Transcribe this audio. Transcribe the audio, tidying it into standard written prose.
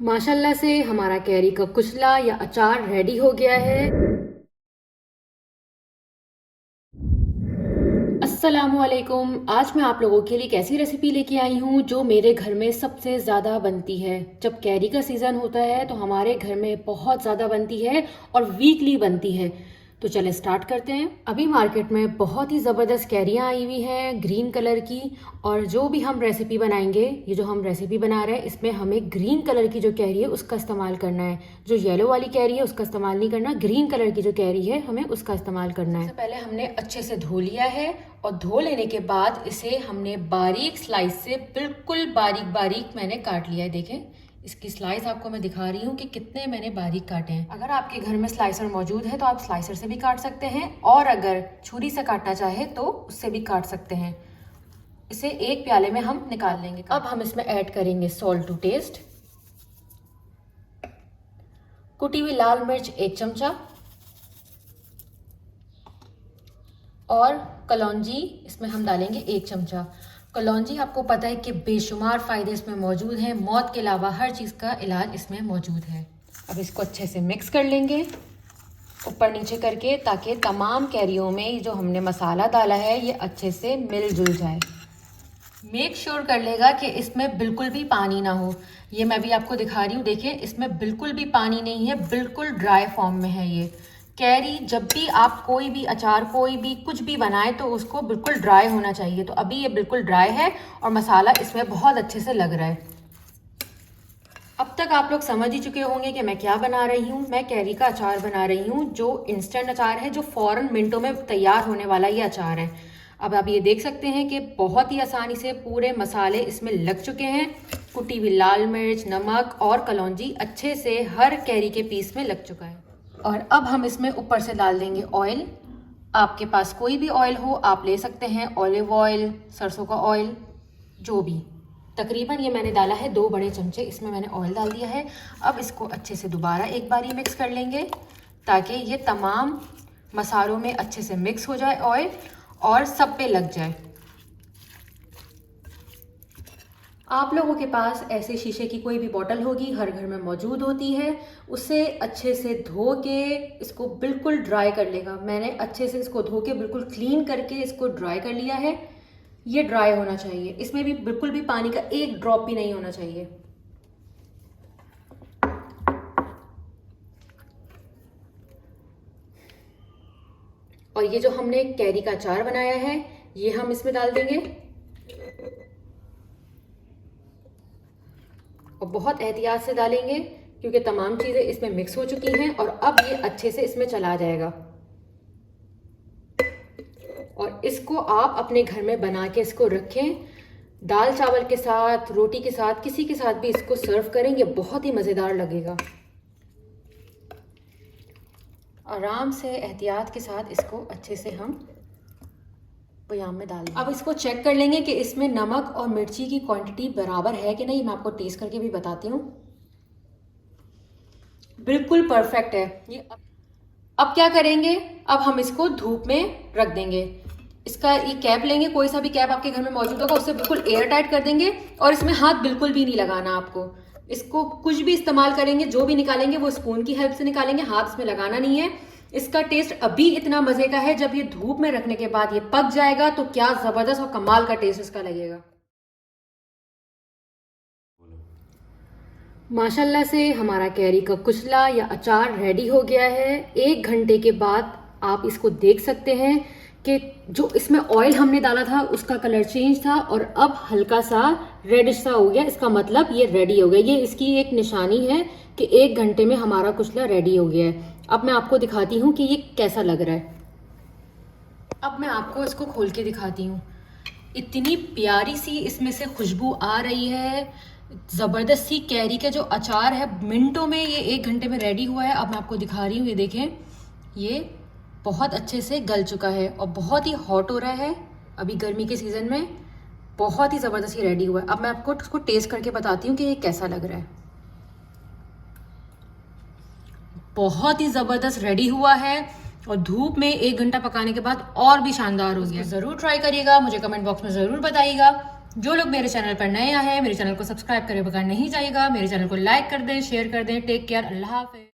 माशाल्लाह से हमारा कैरी का कुचला या अचार रेडी हो गया है। अस्सलामुअलैकुम। आज मैं आप लोगों के लिए एक ऐसी रेसिपी लेके आई हूँ जो मेरे घर में सबसे ज़्यादा बनती है। जब कैरी का सीज़न होता है तो हमारे घर में बहुत ज़्यादा बनती है और वीकली बनती है। तो चले स्टार्ट करते हैं। अभी मार्केट में बहुत ही ज़बरदस्त कैरियाँ आई हुई हैं ग्रीन कलर की, और जो भी हम रेसिपी बनाएंगे, ये जो हम रेसिपी बना रहे हैं इसमें हमें ग्रीन कलर की जो कैरी है उसका इस्तेमाल करना है। जो येलो वाली कैरी है उसका इस्तेमाल नहीं करना, ग्रीन कलर की जो कैरी है हमें उसका इस्तेमाल करना है। सबसे पहले हमने अच्छे से धो लिया है और धो लेने के बाद इसे हमने बारीक स्लाइस से बिल्कुल बारीक बारीक मैंने काट लिया है। देखें, इसकी स्लाइस आपको मैं दिखा रही हूँ कि कितने मैंने बारीक काटे हैं। अगर आपके घर में स्लाइसर मौजूद है तो आप स्लाइसर से भी काट सकते हैं, और अगर छुरी से काटना चाहे तो उससे भी काट सकते हैं। इसे एक प्याले में हम निकाल लेंगे। अब हम इसमें ऐड करेंगे सॉल्ट टू टेस्ट, कुटी हुई लाल मिर्च 1 चमचा, और कलौंजी इसमें हम डालेंगे 1 चमचा। कलौंजी आपको पता है कि बेशुमार फ़ायदे इसमें मौजूद हैं, मौत के अलावा हर चीज़ का इलाज इसमें मौजूद है। अब इसको अच्छे से मिक्स कर लेंगे ऊपर नीचे करके, ताकि तमाम कैरियों में जो हमने मसाला डाला है ये अच्छे से मिलजुल जाए। मेक श्योर कर लेगा कि इसमें बिल्कुल भी पानी ना हो। ये मैं भी आपको दिखा रही हूँ, देखिए इसमें बिल्कुल भी पानी नहीं है, बिल्कुल ड्राई फॉर्म में है ये कैरी। जब भी आप कोई भी अचार, कोई भी कुछ भी बनाए तो उसको बिल्कुल ड्राई होना चाहिए। तो अभी ये बिल्कुल ड्राई है और मसाला इसमें बहुत अच्छे से लग रहा है। अब तक आप लोग समझ ही चुके होंगे कि मैं क्या बना रही हूँ। मैं कैरी का अचार बना रही हूँ, जो इंस्टेंट अचार है, जो फ़ौरन मिनटों में तैयार होने वाला ये अचार है। अब आप ये देख सकते हैं कि बहुत ही आसानी से पूरे मसाले इसमें लग चुके हैं। कुटी हुई लाल मिर्च, नमक और कलौंजी अच्छे से हर कैरी के पीस में लग चुका है। और अब हम इसमें ऊपर से डाल देंगे ऑयल। आपके पास कोई भी ऑयल हो आप ले सकते हैं, ऑलिव ऑयल, सरसों का ऑयल, जो भी। तकरीबन ये मैंने डाला है 2 बड़े चमचे, इसमें मैंने ऑयल डाल दिया है। अब इसको अच्छे से दोबारा एक बार ये मिक्स कर लेंगे, ताकि ये तमाम मसालों में अच्छे से मिक्स हो जाए ऑयल और सब पे लग जाए। आप लोगों के पास ऐसे शीशे की कोई भी बोतल होगी, हर घर में मौजूद होती है, उसे अच्छे से धो के इसको बिल्कुल ड्राई कर लेगा। मैंने अच्छे से इसको धो के बिल्कुल क्लीन करके इसको ड्राई कर लिया है। ये ड्राई होना चाहिए, इसमें भी बिल्कुल भी पानी का एक ड्रॉप भी नहीं होना चाहिए। और ये जो हमने कैरी का अचार बनाया है ये हम इसमें डाल देंगे, और बहुत एहतियात से डालेंगे क्योंकि तमाम चीज़ें इसमें मिक्स हो चुकी हैं। और अब ये अच्छे से इसमें चला जाएगा, और इसको आप अपने घर में बना के इसको रखें, दाल चावल के साथ, रोटी के साथ, किसी के साथ भी इसको सर्व करेंगे, बहुत ही मज़ेदार लगेगा। आराम से एहतियात के साथ इसको अच्छे से हम बयाम में डाल दें। अब इसको चेक कर लेंगे कि इसमें नमक और मिर्ची की क्वांटिटी बराबर है कि नहीं। मैं आपको टेस्ट करके भी बताती हूँ, बिल्कुल परफेक्ट है ये। अब क्या करेंगे, अब हम इसको धूप में रख देंगे। इसका ये कैप लेंगे, कोई सा भी कैप आपके घर में मौजूद होगा, उससे बिल्कुल एयर टाइट कर देंगे, और इसमें हाथ बिल्कुल भी नहीं लगाना आपको। इसको कुछ भी इस्तेमाल करेंगे, जो भी निकालेंगे वो स्पून की हेल्प से निकालेंगे, हाथ इसमें लगाना नहीं है। इसका टेस्ट अभी इतना मजे का है, जब ये धूप में रखने के बाद ये पक जाएगा तो क्या जबरदस्त और कमाल का टेस्ट इसका लगेगा। माशाल्लाह से हमारा कैरी का कुचला या अचार रेडी हो गया है। 1 घंटे के बाद आप इसको देख सकते हैं कि जो इसमें ऑयल हमने डाला था उसका कलर चेंज था और अब हल्का सा रेडिश सा हो गया। इसका मतलब ये रेडी हो गया। ये इसकी एक निशानी है कि 1 घंटे में हमारा कुचला रेडी हो गया है। अब मैं आपको दिखाती हूँ कि ये कैसा लग रहा है। अब मैं आपको इसको खोल के दिखाती हूँ। इतनी प्यारी सी इसमें से खुशबू आ रही है, ज़बरदस्त सी कैरी का जो अचार है मिनटों में ये 1 घंटे में रेडी हुआ है। अब मैं आपको दिखा रही हूँ, ये देखें, ये बहुत अच्छे से गल चुका है और बहुत ही हॉट हो रहा है। अभी गर्मी के सीज़न में बहुत ही ज़बरदस्त ही रेडी हुआ है। अब मैं आपको इसको टेस्ट करके बताती हूँ कि ये कैसा लग रहा है। बहुत ही ज़बरदस्त रेडी हुआ है और धूप में 1 घंटा पकाने के बाद और भी शानदार हो गया। ज़रूर ट्राई करिएगा, मुझे कमेंट बॉक्स में ज़रूर बताइएगा जो लोग मेरे चैनल पर नए आए हैं मेरे चैनल को सब्सक्राइब करे बगैर नहीं जाइएगा। मेरे चैनल को लाइक कर दें, शेयर कर दें। टेक केयर, अल्लाह हाफ़िज़।